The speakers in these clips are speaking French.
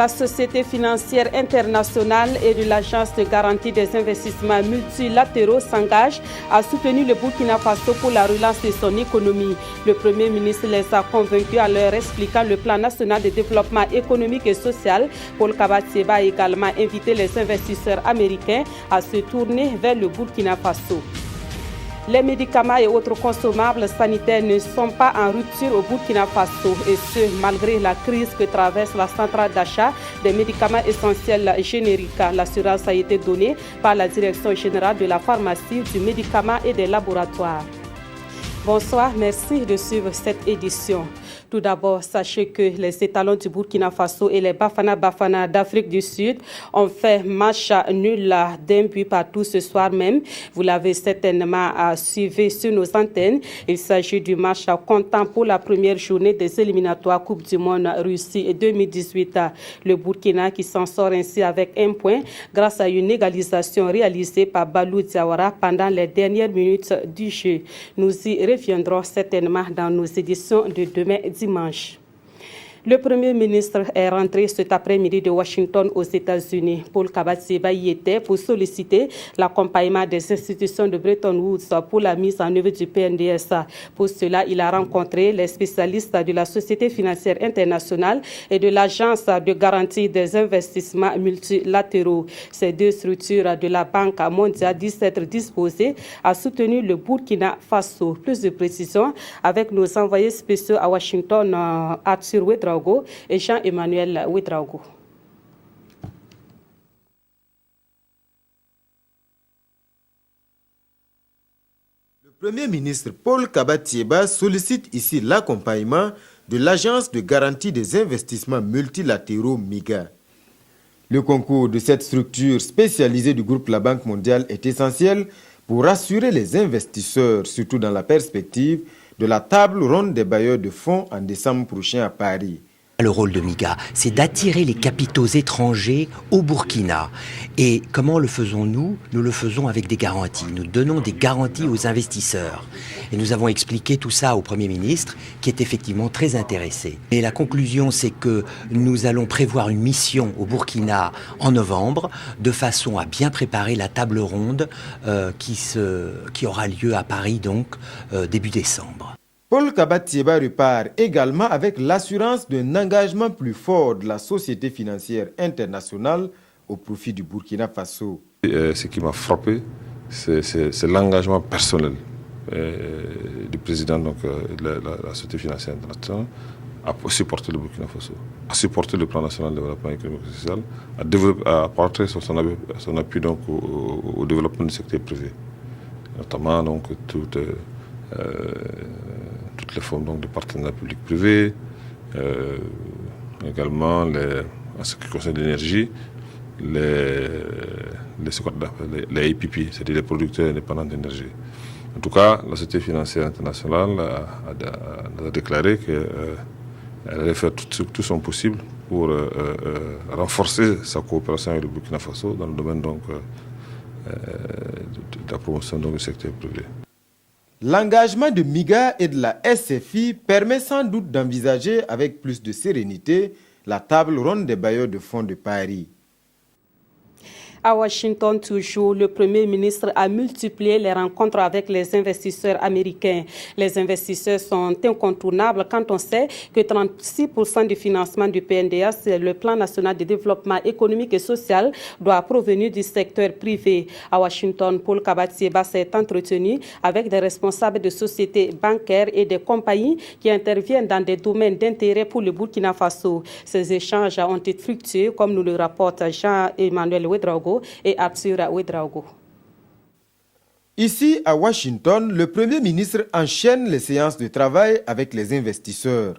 la Société financière internationale et de l'Agence de garantie des investissements multilatéraux s'engagent à soutenir le Burkina Faso pour la relance de son économie. Le Premier ministre les a convaincus en leur expliquant le plan national de développement économique et social. Paul Kabathieba a également invité les investisseurs américains à se tourner vers le Burkina Faso. Les médicaments et autres consommables sanitaires ne sont pas en rupture au Burkina Faso, et ce, malgré la crise que traverse la centrale d'achat des médicaments essentiels génériques. L'assurance a été donnée par la Direction générale de la pharmacie, du médicament et des laboratoires. Bonsoir, merci de suivre cette édition. Tout d'abord, sachez que les étalons du Burkina Faso et les Bafana d'Afrique du Sud ont fait match nul d'un but partout ce soir même. Vous l'avez certainement suivi sur nos antennes. Il s'agit du match comptant pour la première journée des éliminatoires Coupe du Monde Russie 2018. Le Burkina qui s'en sort ainsi avec un point grâce à une égalisation réalisée par Balou Diawara pendant les dernières minutes du jeu. Nous y reviendrons certainement dans nos éditions de demain dimanche. Le Premier ministre est rentré cet après-midi de Washington aux États-Unis. Paul Kabathieba y était pour solliciter l'accompagnement des institutions de Bretton Woods pour la mise en œuvre du PNDS. Pour cela, il a rencontré les spécialistes de la Société financière internationale et de l'Agence de garantie des investissements multilatéraux. Ces deux structures de la Banque mondiale disent être disposées à soutenir le Burkina Faso. Plus de précisions avec nos envoyés spéciaux à Washington, Arthur Ouedraogo et Jean-Emmanuel Ouedraogo. Le Premier ministre Paul Kabathieba sollicite ici l'accompagnement de l'Agence de garantie des investissements multilatéraux MIGA. Le concours de cette structure spécialisée du groupe La Banque mondiale est essentiel pour rassurer les investisseurs, surtout dans la perspective de la table ronde des bailleurs de fonds en décembre prochain à Paris. Le rôle de MIGA, c'est d'attirer les capitaux étrangers au Burkina. Et comment le faisons-nous? Nous le faisons avec des garanties. Nous donnons des garanties aux investisseurs. Et nous avons expliqué tout ça au Premier ministre, qui est effectivement très intéressé. Et la conclusion, c'est que nous allons prévoir une mission au Burkina en novembre, de façon à bien préparer la table ronde qui aura lieu à Paris, donc, début décembre. Paul Kabathieba repart également avec l'assurance d'un engagement plus fort de la Société financière internationale au profit du Burkina Faso. Ce qui m'a frappé, c'est l'engagement personnel du président de la Société financière internationale à supporter le Burkina Faso, à supporter le plan national de développement économique et social, à apporter son appui donc, au développement du secteur privé, notamment donc, toutes les formes donc, de partenariat public-privé, également en ce qui concerne l'énergie, les APP, c'est-à-dire les producteurs indépendants d'énergie. En tout cas, la Société financière internationale a déclaré qu'elle allait faire tout son possible pour renforcer sa coopération avec le Burkina Faso dans le domaine donc, de la promotion donc, du secteur privé. L'engagement de MIGA et de la SFI permet sans doute d'envisager avec plus de sérénité la table ronde des bailleurs de fonds de Paris. À Washington, toujours, le Premier ministre a multiplié les rencontres avec les investisseurs américains. Les investisseurs sont incontournables quand on sait que 36% du financement du PNDS, le plan national de développement économique et social, doit provenir du secteur privé. À Washington, Paul Kabathieba s'est entretenu avec des responsables de sociétés bancaires et des compagnies qui interviennent dans des domaines d'intérêt pour le Burkina Faso. Ces échanges ont été fructueux, comme nous le rapporte Jean-Emmanuel Ouedraogo et Arthur Ouedraogo. Ici, à Washington, le Premier ministre enchaîne les séances de travail avec les investisseurs.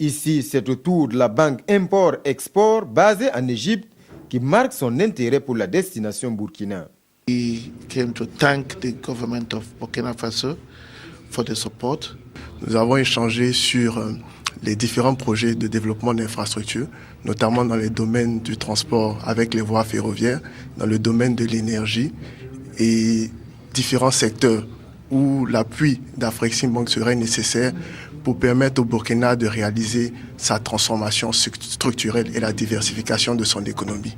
Ici, c'est au tour de la banque Import-Export basée en Égypte qui marque son intérêt pour la destination Burkina. We came to thank the government of Burkina Faso for the support. Nous avons échangé sur les différents projets de développement d'infrastructures, notamment dans les domaines du transport avec les voies ferroviaires, dans le domaine de l'énergie et différents secteurs où l'appui d'Afreximbank serait nécessaire pour permettre au Burkina de réaliser sa transformation structurelle et la diversification de son économie.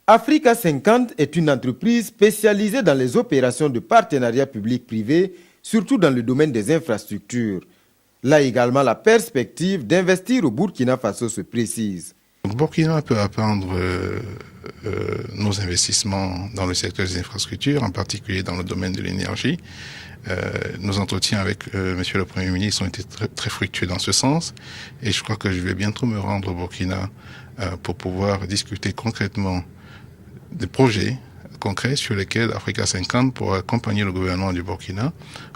Africa 50 est une entreprise spécialisée dans les opérations de partenariat public-privé, surtout dans le domaine des infrastructures. Là également, la perspective d'investir au Burkina Faso se précise. Le Burkina peut apprendre nos investissements dans le secteur des infrastructures, en particulier dans le domaine de l'énergie. Nos entretiens avec Monsieur le Premier ministre ont été très fructueux dans ce sens, et je crois que je vais bientôt me rendre au Burkina pour pouvoir discuter concrètement des projets concrets sur lesquels Africa 50 pourra accompagner le gouvernement du Burkina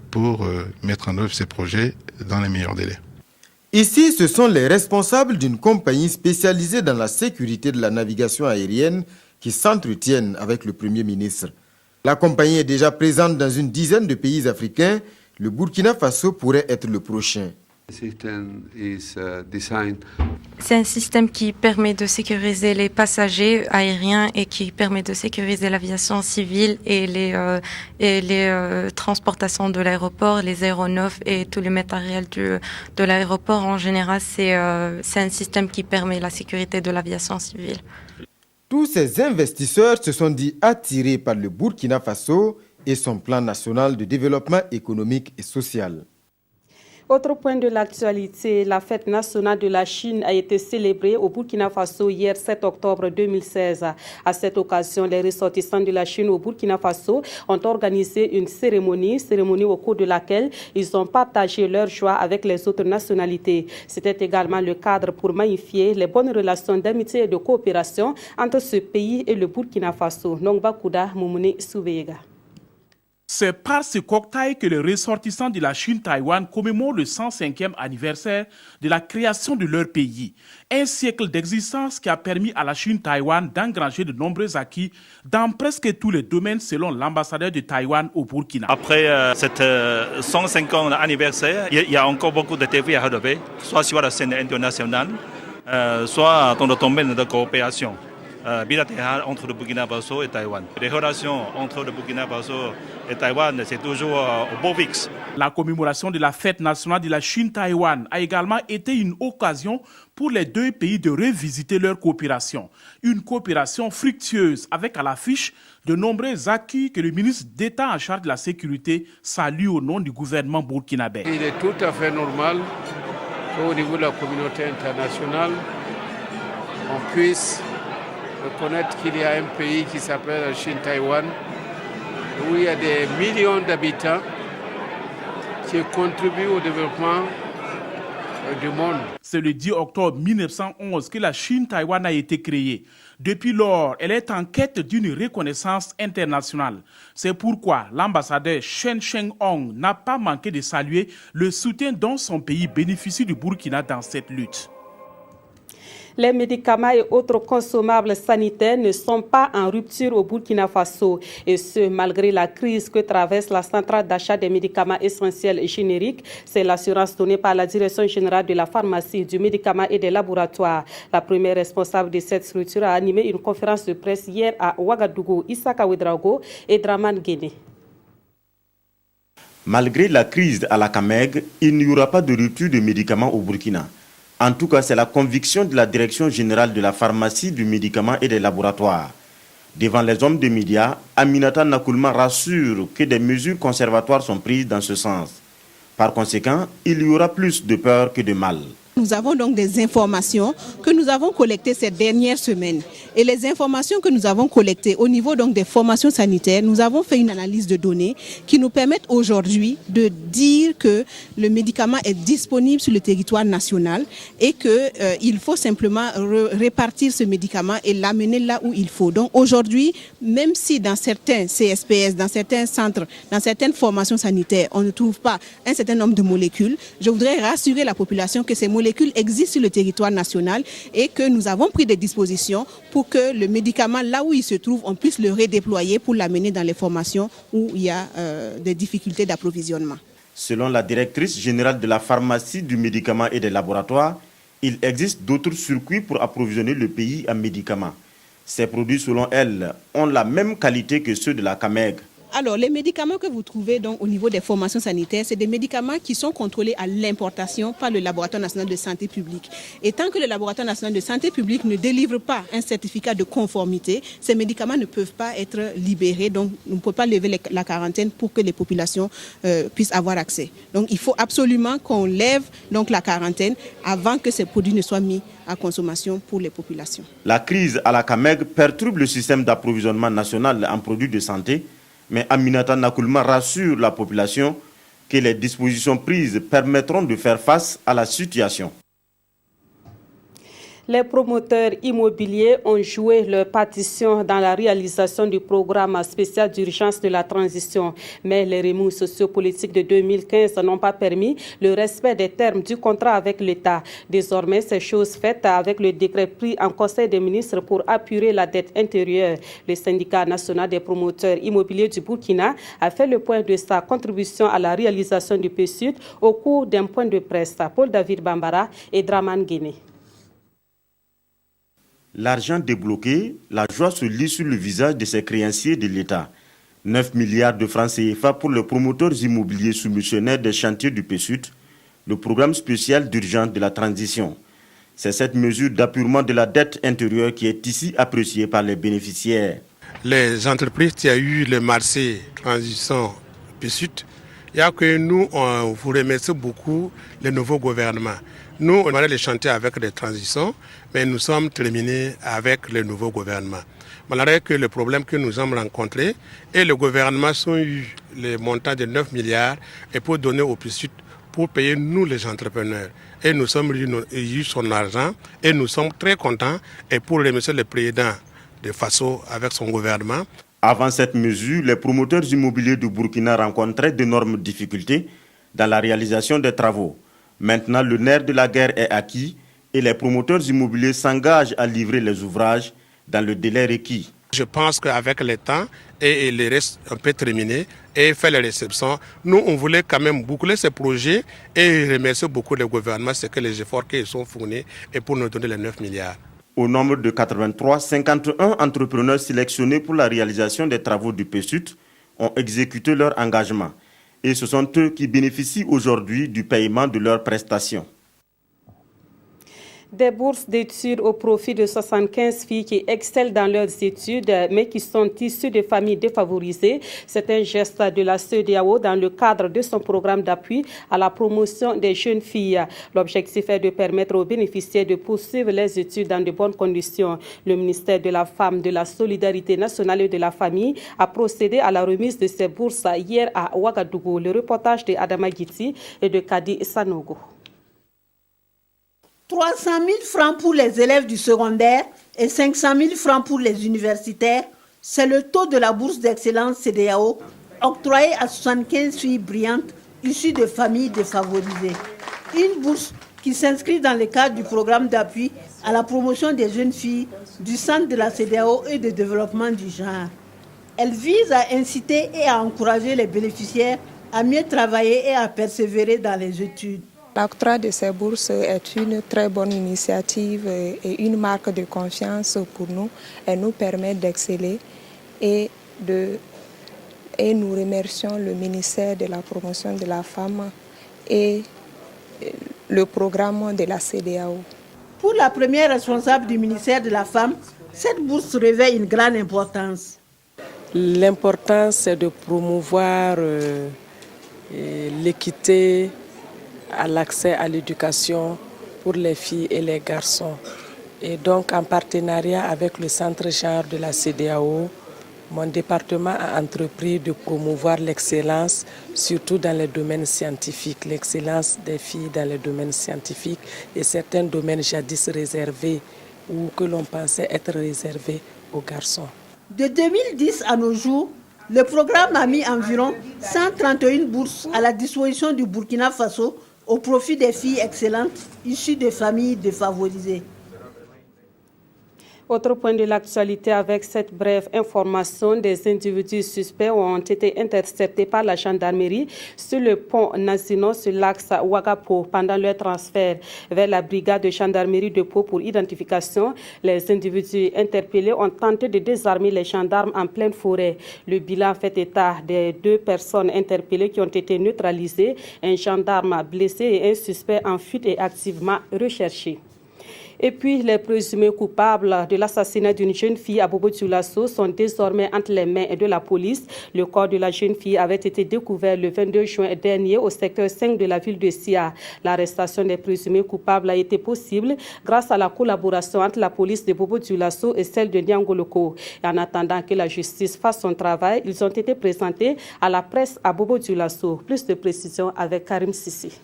pour mettre en œuvre ces projets dans les meilleurs délais. Ici, ce sont les responsables d'une compagnie spécialisée dans la sécurité de la navigation aérienne qui s'entretiennent avec le Premier ministre. La compagnie est déjà présente dans une dizaine de pays africains. Le Burkina Faso pourrait être le prochain. C'est un système qui permet de sécuriser les passagers aériens et qui permet de sécuriser l'aviation civile et les transportations de l'aéroport, les aéronefs et tout le matériel de l'aéroport. En général, c'est un système qui permet la sécurité de l'aviation civile. Tous ces investisseurs se sont dit attirés par le Burkina Faso et son plan national de développement économique et social. Autre point de l'actualité, la fête nationale de la Chine a été célébrée au Burkina Faso hier 7 octobre 2016. À cette occasion, les ressortissants de la Chine au Burkina Faso ont organisé une cérémonie au cours de laquelle ils ont partagé leur joie avec les autres nationalités. C'était également le cadre pour magnifier les bonnes relations d'amitié et de coopération entre ce pays et le Burkina Faso. Nongba Kouda Moumouni Soubeyega. C'est par ce cocktail que les ressortissants de la Chine-Taïwan commémorent le 105e anniversaire de la création de leur pays. Un siècle d'existence qui a permis à la Chine-Taïwan d'engranger de nombreux acquis dans presque tous les domaines selon l'ambassadeur de Taïwan au Burkina. Après cet 150e anniversaire, il y a encore beaucoup de défis à relever, soit sur la scène internationale, soit dans le domaine de coopération bilatérale entre le Burkina Faso et Taïwan. Les relations entre le Burkina Faso et Taïwan, c'est toujours au beau fixe. La commémoration de la fête nationale de la Chine-Taïwan a également été une occasion pour les deux pays de revisiter leur coopération. Une coopération fructueuse avec à l'affiche de nombreux acquis que le ministre d'État en charge de la sécurité salue au nom du gouvernement burkinabé. Il est tout à fait normal qu'au niveau de la communauté internationale, on puisse reconnaître qu'il y a un pays qui s'appelle la Chine-Taïwan, où il y a des millions d'habitants qui contribuent au développement du monde. C'est le 10 octobre 1911 que la Chine-Taïwan a été créée. Depuis lors, elle est en quête d'une reconnaissance internationale. C'est pourquoi l'ambassadeur Chen Cheng-hong n'a pas manqué de saluer le soutien dont son pays bénéficie du Burkina dans cette lutte. Les médicaments et autres consommables sanitaires ne sont pas en rupture au Burkina Faso, et ce, malgré la crise que traverse la centrale d'achat des médicaments essentiels et génériques. C'est l'assurance donnée par la Direction générale de la pharmacie, du médicament et des laboratoires. La première responsable de cette structure a animé une conférence de presse hier à Ouagadougou, Issaka Ouedraogo et Draman Guéné. Malgré la crise à la CAMEG, il n'y aura pas de rupture de médicaments au Burkina. En tout cas, c'est la conviction de la Direction générale de la pharmacie, du médicament et des laboratoires. Devant les hommes des médias, Aminata Nakoulma rassure que des mesures conservatoires sont prises dans ce sens. Par conséquent, il y aura plus de peur que de mal. Nous avons donc des informations que nous avons collectées ces dernières semaines. Et les informations que nous avons collectées au niveau donc des formations sanitaires, nous avons fait une analyse de données qui nous permettent aujourd'hui de dire que le médicament est disponible sur le territoire national et qu'il faut simplement répartir ce médicament et l'amener là où il faut. Donc aujourd'hui, même si dans certains CSPS, dans certains centres, dans certaines formations sanitaires, on ne trouve pas un certain nombre de molécules, je voudrais rassurer la population que ces molécules existent sur le territoire national et que nous avons pris des dispositions pour que le médicament, là où il se trouve, on puisse le redéployer pour l'amener dans les formations où il y a des difficultés d'approvisionnement. Selon la directrice générale de la pharmacie, du médicament et des laboratoires, il existe d'autres circuits pour approvisionner le pays en médicaments. Ces produits, selon elle, ont la même qualité que ceux de la CAMEG. Alors, les médicaments que vous trouvez donc, au niveau des formations sanitaires, c'est des médicaments qui sont contrôlés à l'importation par le Laboratoire national de santé publique. Et tant que le Laboratoire national de santé publique ne délivre pas un certificat de conformité, ces médicaments ne peuvent pas être libérés. Donc, on ne peut pas lever la quarantaine pour que les populations puissent avoir accès. Donc, il faut absolument qu'on lève donc, la quarantaine avant que ces produits ne soient mis à consommation pour les populations. La crise à la CAMEG perturbe le système d'approvisionnement national en produits de santé, mais Aminata Nakoulma rassure la population que les dispositions prises permettront de faire face à la situation. Les promoteurs immobiliers ont joué leur partition dans la réalisation du programme spécial d'urgence de la transition. Mais les remous sociopolitiques de 2015 n'ont pas permis le respect des termes du contrat avec l'État. Désormais, c'est chose faite avec le décret pris en Conseil des ministres pour apurer la dette intérieure. Le syndicat national des promoteurs immobiliers du Burkina a fait le point de sa contribution à la réalisation du PSUD au cours d'un point de presse. Paul David Bambara et Draman Guéné. L'argent débloqué, la joie se lit sur le visage de ces créanciers de l'État. 9 milliards de francs CFA pour les promoteurs immobiliers soumissionnaires des chantiers du PSUD, le programme spécial d'urgence de la transition. C'est cette mesure d'apurement de la dette intérieure qui est ici appréciée par les bénéficiaires. Les entreprises qui ont eu le marché transition PSUD, il y a que nous, on vous remercie beaucoup le nouveau gouvernement. Nous, on a les chantiers avec des transitions, mais nous sommes terminés avec le nouveau gouvernement. Malgré que le problème que nous avons rencontré, et le gouvernement a eu le montant de 9 milliards et pour donner au PSUD pour payer nous les entrepreneurs. Et nous sommes eu son argent et nous sommes très contents et pour remercier le président de Faso avec son gouvernement. Avant cette mesure, les promoteurs immobiliers du Burkina rencontraient d'énormes difficultés dans la réalisation des travaux. Maintenant, le nerf de la guerre est acquis et les promoteurs immobiliers s'engagent à livrer les ouvrages dans le délai requis. Je pense qu'avec le temps, et le reste, on peut terminer et faire les réceptions. Nous, on voulait quand même boucler ces projets et remercier beaucoup le gouvernement, c'est que les efforts qu'ils sont fournis et pour nous donner les 9 milliards. Au nombre de 83, 51 entrepreneurs sélectionnés pour la réalisation des travaux du PSUD ont exécuté leur engagement. Et ce sont eux qui bénéficient aujourd'hui du paiement de leurs prestations. Des bourses d'études au profit de 75 filles qui excellent dans leurs études, mais qui sont issues de familles défavorisées. C'est un geste de la CEDEAO dans le cadre de son programme d'appui à la promotion des jeunes filles. L'objectif est de permettre aux bénéficiaires de poursuivre les études dans de bonnes conditions. Le ministère de la Femme, de la Solidarité nationale et de la Famille a procédé à la remise de ces bourses hier à Ouagadougou. Le reportage de Adama Giti et de Kadi Sanogo. 300 000 francs pour les élèves du secondaire et 500 000 francs pour les universitaires, c'est le taux de la bourse d'excellence CEDEAO octroyée à 75 filles brillantes issues de familles défavorisées. Une bourse qui s'inscrit dans le cadre du programme d'appui à la promotion des jeunes filles du Centre de la CEDEAO et de développement du genre. Elle vise à inciter et à encourager les bénéficiaires à mieux travailler et à persévérer dans les études. L'octroi de ces bourses est une très bonne initiative et une marque de confiance pour nous. Elle nous permet d'exceller et nous remercions le ministère de la promotion de la femme et le programme de la CEDEAO. Pour la première responsable du ministère de la Femme, cette bourse revêt une grande importance. L'importance, c'est de promouvoir l'équité à l'accès à l'éducation pour les filles et les garçons. Et donc, en partenariat avec le Centre genre de la CEDEAO, mon département a entrepris de promouvoir l'excellence, surtout dans les domaines scientifiques, l'excellence des filles dans les domaines scientifiques et certains domaines jadis réservés ou que l'on pensait être réservés aux garçons. De 2010 à nos jours, le programme a mis environ 131 bourses à la disposition du Burkina Faso au profit des filles excellentes issues de familles défavorisées. Autre point de l'actualité avec cette brève information, des individus suspects ont été interceptés par la gendarmerie sur le pont Nassino sur l'axe Ouagapo pendant leur transfert vers la brigade de gendarmerie de Pau pour identification. Les individus interpellés ont tenté de désarmer les gendarmes en pleine forêt. Le bilan fait état des 2 personnes interpellées qui ont été neutralisées, un gendarme blessé et un suspect en fuite est activement recherché. Et puis, les présumés coupables de l'assassinat d'une jeune fille à Bobo-Dioulasso sont désormais entre les mains de la police. Le corps de la jeune fille avait été découvert le 22 juin dernier au secteur 5 de la ville de Sia. L'arrestation des présumés coupables a été possible grâce à la collaboration entre la police de Bobo-Dioulasso et celle de Niangoloko. Et en attendant que la justice fasse son travail, ils ont été présentés à la presse à Bobo-Dioulasso. Plus de précisions avec Karim Sissi.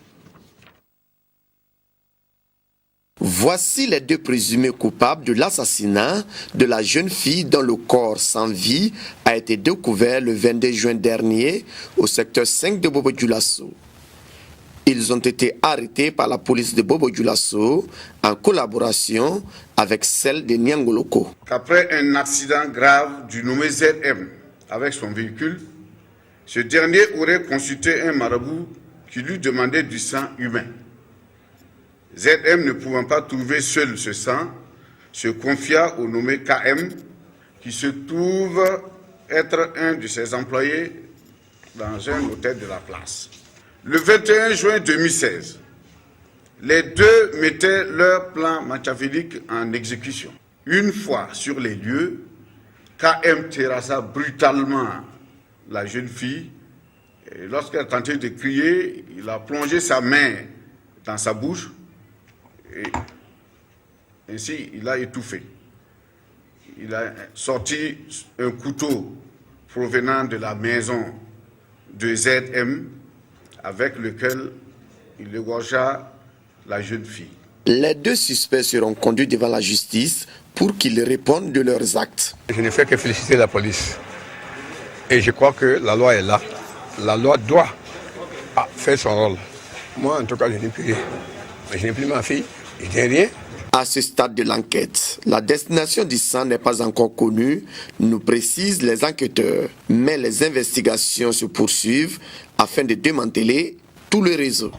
Voici les 2 présumés coupables de l'assassinat de la jeune fille dont le corps sans vie a été découvert le 22 juin dernier au secteur 5 de Bobo-Dioulasso. Ils ont été arrêtés par la police de Bobo-Dioulasso en collaboration avec celle de Niangoloko. Après un accident grave du nommé ZM avec son véhicule, ce dernier aurait consulté un marabout qui lui demandait du sang humain. ZM, ne pouvant pas trouver seul ce sang, se confia au nommé KM, qui se trouve être un de ses employés dans un hôtel de la place. Le 21 juin 2016, les 2 mettaient leur plan machiavélique en exécution. Une fois sur les lieux, KM terrassa brutalement la jeune fille et lorsqu'elle tentait de crier, il a plongé sa main dans sa bouche. Et ainsi, il a étouffé. Il a sorti un couteau provenant de la maison de ZM avec lequel il égorgea la jeune fille. Les 2 suspects seront conduits devant la justice pour qu'ils répondent de leurs actes. Je ne fais que féliciter la police. Et je crois que la loi est là. La loi doit faire son rôle. Moi, en tout cas, je n'ai plus rien. Je n'ai plus ma fille. Je n'ai rien. À ce stade de l'enquête, la destination du sang n'est pas encore connue, nous précisent les enquêteurs. Mais les investigations se poursuivent afin de démanteler tout le réseau.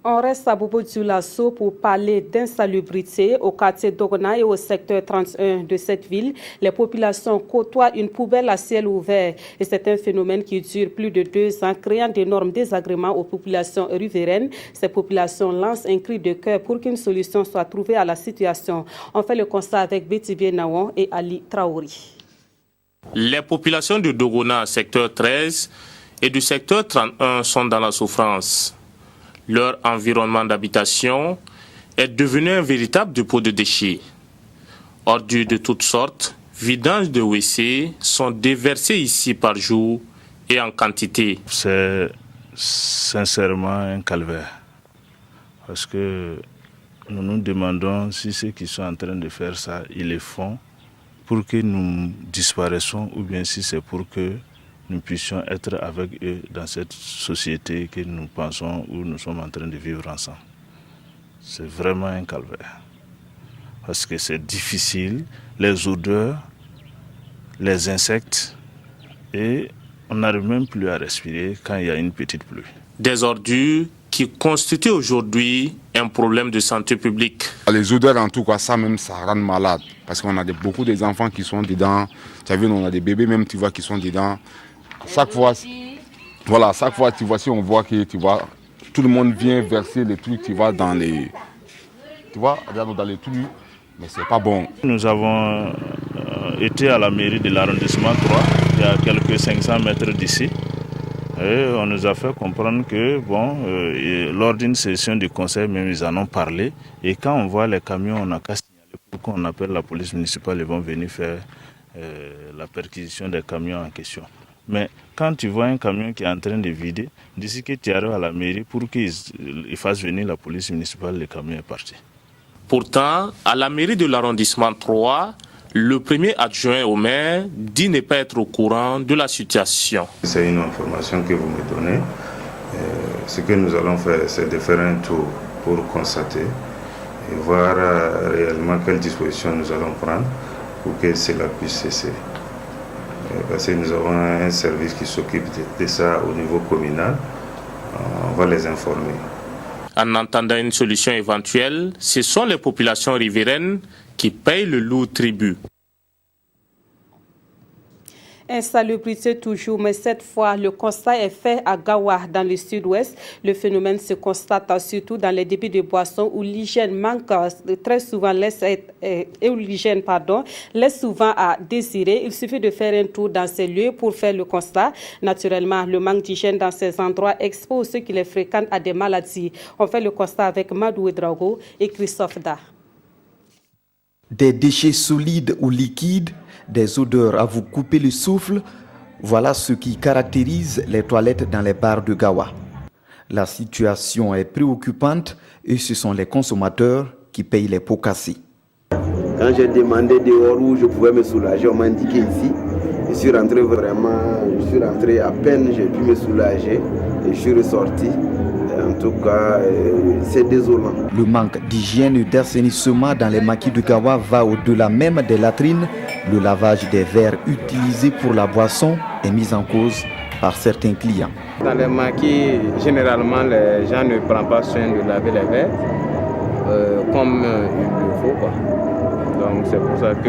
On reste à Bobo-Dioulasso pour parler d'insalubrité au quartier d'Ogona et au secteur 31 de cette ville. Les populations côtoient une poubelle à ciel ouvert et c'est un phénomène qui dure plus de 2 ans, créant d'énormes désagréments aux populations riveraines. Ces populations lancent un cri de cœur pour qu'une solution soit trouvée à la situation. On fait le constat avec Betty Bienawon et Ali Traori. Les populations de Dogona, secteur 13 et du secteur 31 sont dans la souffrance. Leur environnement d'habitation est devenu un véritable dépôt de déchets. Ordures de toutes sortes, vidanges de WC sont déversés ici par jour et en quantité. C'est sincèrement un calvaire. Parce que nous nous demandons si ceux qui sont en train de faire ça, ils le font pour que nous disparaissons ou bien si c'est pour que nous puissions être avec eux dans cette société que nous pensons où nous sommes en train de vivre ensemble. C'est vraiment un calvaire. Parce que c'est difficile, les odeurs, les insectes, et on n'arrive même plus à respirer quand il y a une petite pluie. Des ordures qui constituent aujourd'hui un problème de santé publique. Les odeurs, en tout cas, ça même, ça rend malade. Parce qu'on a beaucoup d'enfants qui sont dedans. Tu as vu, on a des bébés même, tu vois, qui sont dedans. Chaque fois, voilà, chaque fois, tu vois, si on voit que, tu vois, tout le monde vient verser les trucs, tu vois, dans les... Tu vois, dans les trucs, mais c'est pas bon. Nous avons été à la mairie de l'arrondissement 3, il y a quelques 500 mètres d'ici. Et on nous a fait comprendre que, lors d'une session du conseil, même ils en ont parlé. Et quand on voit les camions, on n'a qu'à signaler pour qu'on appelle la police municipale, ils vont venir faire la perquisition des camions en question. Mais quand tu vois un camion qui est en train de vider, d'ici que tu arrives à la mairie, pour qu'ils fassent venir la police municipale, le camion est parti. Pourtant, à la mairie de l'arrondissement 3, le premier adjoint au maire dit ne pas être au courant de la situation. C'est une information que vous me donnez. Ce que nous allons faire, c'est de faire un tour pour constater et voir réellement quelles dispositions nous allons prendre pour que cela puisse cesser. Parce que nous avons un service qui s'occupe de ça au niveau communal, on va les informer. En attendant une solution éventuelle, ce sont les populations riveraines qui payent le lourd tribut. Insalubrité toujours, mais cette fois, le constat est fait à Gawa, dans le sud-ouest. Le phénomène se constate surtout dans les débits de boissons où l'hygiène manque très souvent, laisse souvent à désirer. Il suffit de faire un tour dans ces lieux pour faire le constat. Naturellement, le manque d'hygiène dans ces endroits expose ceux qui les fréquentent à des maladies. On fait le constat avec Madou Drago et Christophe Da. Des déchets solides ou liquides, des odeurs à vous couper le souffle, voilà ce qui caractérise les toilettes dans les bars de Gawa. La situation est préoccupante et ce sont les consommateurs qui payent les pots cassés. Quand j'ai demandé dehors où je pouvais me soulager, on m'a indiqué ici. Je suis rentré à peine, j'ai pu me soulager et je suis ressorti. En tout cas, c'est désolant. Le manque d'hygiène et d'assainissement dans les maquis de Gawa va au-delà même des latrines. Le lavage des verres utilisés pour la boisson est mis en cause par certains clients. Dans les maquis, généralement, les gens ne prennent pas soin de laver les verres comme il le faut, quoi. Donc c'est pour ça que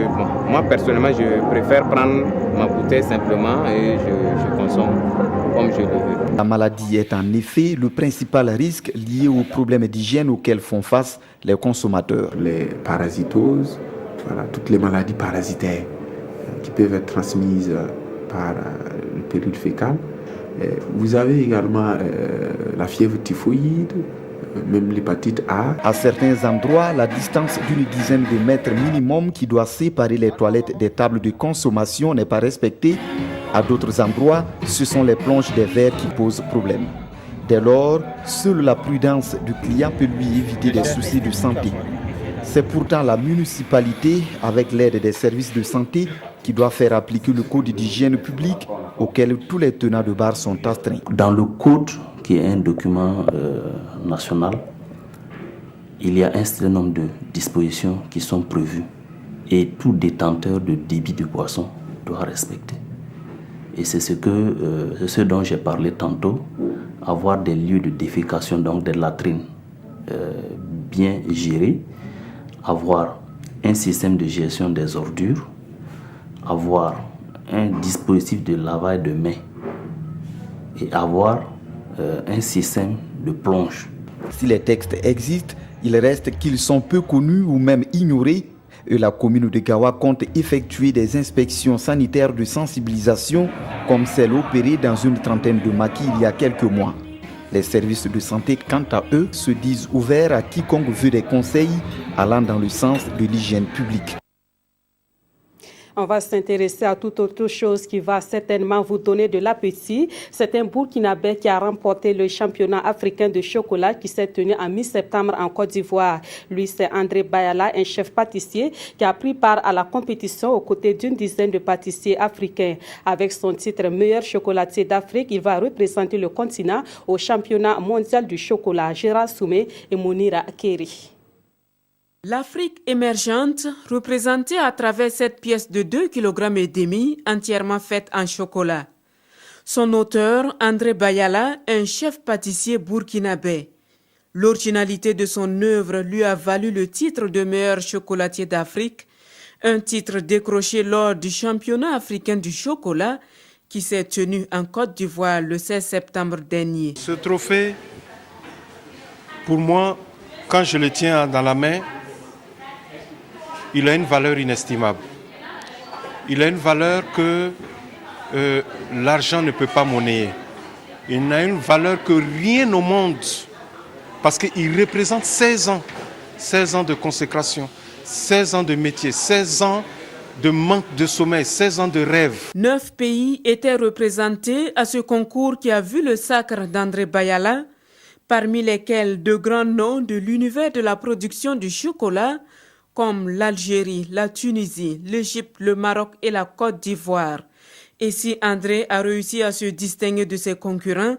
moi personnellement je préfère prendre ma bouteille simplement et je consomme comme je le veux. La maladie est en effet le principal risque lié aux problèmes d'hygiène auxquels font face les consommateurs. Les parasitoses, voilà, toutes les maladies parasitaires qui peuvent être transmises par le péril fécal. Vous avez également la fièvre typhoïde, même l'hépatite A. À certains endroits, la distance d'une dizaine de mètres minimum qui doit séparer les toilettes des tables de consommation n'est pas respectée. À d'autres endroits, ce sont les planches des verres qui posent problème. Dès lors, seule la prudence du client peut lui éviter des soucis de santé. C'est pourtant la municipalité, avec l'aide des services de santé, qui doit faire appliquer le code d'hygiène publique auquel tous les tenants de bar sont astreints. Dans le code, qui est un document national, il y a un certain nombre de dispositions qui sont prévues et tout détenteur de débit de boisson doit respecter. Et c'est ce dont j'ai parlé tantôt, avoir des lieux de défécation, donc des latrines bien gérés, avoir un système de gestion des ordures, avoir un dispositif de lavage de mains et avoir un système de plonge. Si les textes existent, il reste qu'ils sont peu connus ou même ignorés. Et la commune de Gawa compte effectuer des inspections sanitaires de sensibilisation comme celle opérée dans une trentaine de maquis il y a quelques mois. Les services de santé, quant à eux, se disent ouverts à quiconque veut des conseils allant dans le sens de l'hygiène publique. On va s'intéresser à toute autre chose qui va certainement vous donner de l'appétit. C'est un Burkinabé qui a remporté le championnat africain de chocolat qui s'est tenu en mi-septembre en Côte d'Ivoire. Lui, c'est André Bayala, un chef pâtissier qui a pris part à la compétition aux côtés d'une dizaine de pâtissiers africains. Avec son titre meilleur chocolatier d'Afrique, il va représenter le continent au championnat mondial du chocolat. Gérard Soumé et Mounira Kéri. L'Afrique émergente, représentée à travers cette pièce de 2,5 kg entièrement faite en chocolat. Son auteur, André Bayala, un chef pâtissier burkinabé. L'originalité de son œuvre lui a valu le titre de meilleur chocolatier d'Afrique, un titre décroché lors du championnat africain du chocolat qui s'est tenu en Côte d'Ivoire le 16 septembre dernier. Ce trophée, pour moi, quand je le tiens dans la main, il a une valeur inestimable. Il a une valeur que l'argent ne peut pas monnayer. Il a une valeur que rien au monde, parce qu'il représente 16 ans de consécration, 16 ans de métier, 16 ans de manque de sommeil, 16 ans de rêve. 9 pays étaient représentés à ce concours qui a vu le sacre d'André Bayala, parmi lesquels de grands noms de l'univers de la production du chocolat, comme l'Algérie, la Tunisie, l'Égypte, le Maroc et la Côte d'Ivoire. Et si André a réussi à se distinguer de ses concurrents,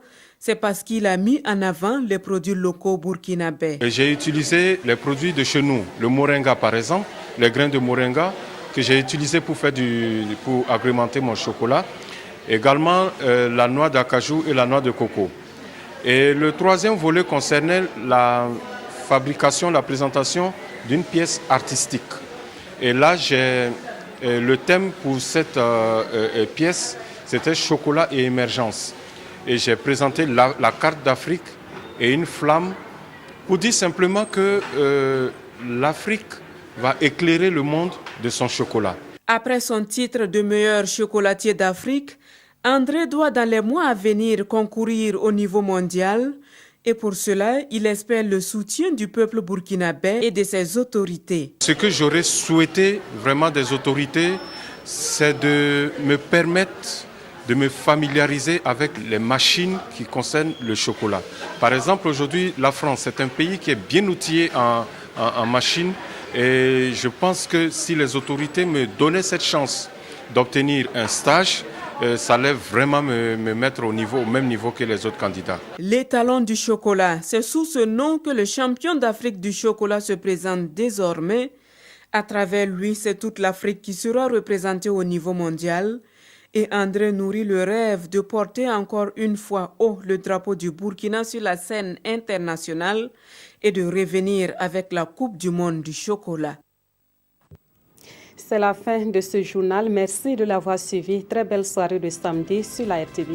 C'est parce qu'il a mis en avant les produits locaux burkinabés. J'ai utilisé les produits de chez nous, le moringa par exemple, les grains de moringa que j'ai utilisé pour agrémenter mon chocolat. Également la noix d'acajou et la noix de coco. Et le troisième volet concernait la fabrication, la présentation d'une pièce artistique. Et là, le thème pour cette pièce, c'était chocolat et émergence. Et j'ai présenté la carte d'Afrique et une flamme pour dire simplement que l'Afrique va éclairer le monde de son chocolat. Après son titre de meilleur chocolatier d'Afrique, André doit dans les mois à venir concourir au niveau mondial. Et pour cela, il espère le soutien du peuple burkinabé et de ses autorités. Ce que j'aurais souhaité vraiment des autorités, c'est de me permettre de me familiariser avec les machines qui concernent le chocolat. Par exemple, aujourd'hui, la France est un pays qui est bien outillé en machines. Et je pense que si les autorités me donnaient cette chance d'obtenir un stage, ça allait vraiment me mettre au même niveau que les autres candidats. L'étalon du chocolat, c'est sous ce nom que le champion d'Afrique du chocolat se présente désormais. À travers lui, c'est toute l'Afrique qui sera représentée au niveau mondial. Et André nourrit le rêve de porter encore une fois haut le drapeau du Burkina sur la scène internationale et de revenir avec la Coupe du monde du chocolat. C'est la fin de ce journal. Merci de l'avoir suivi. Très belle soirée de samedi sur la RTV.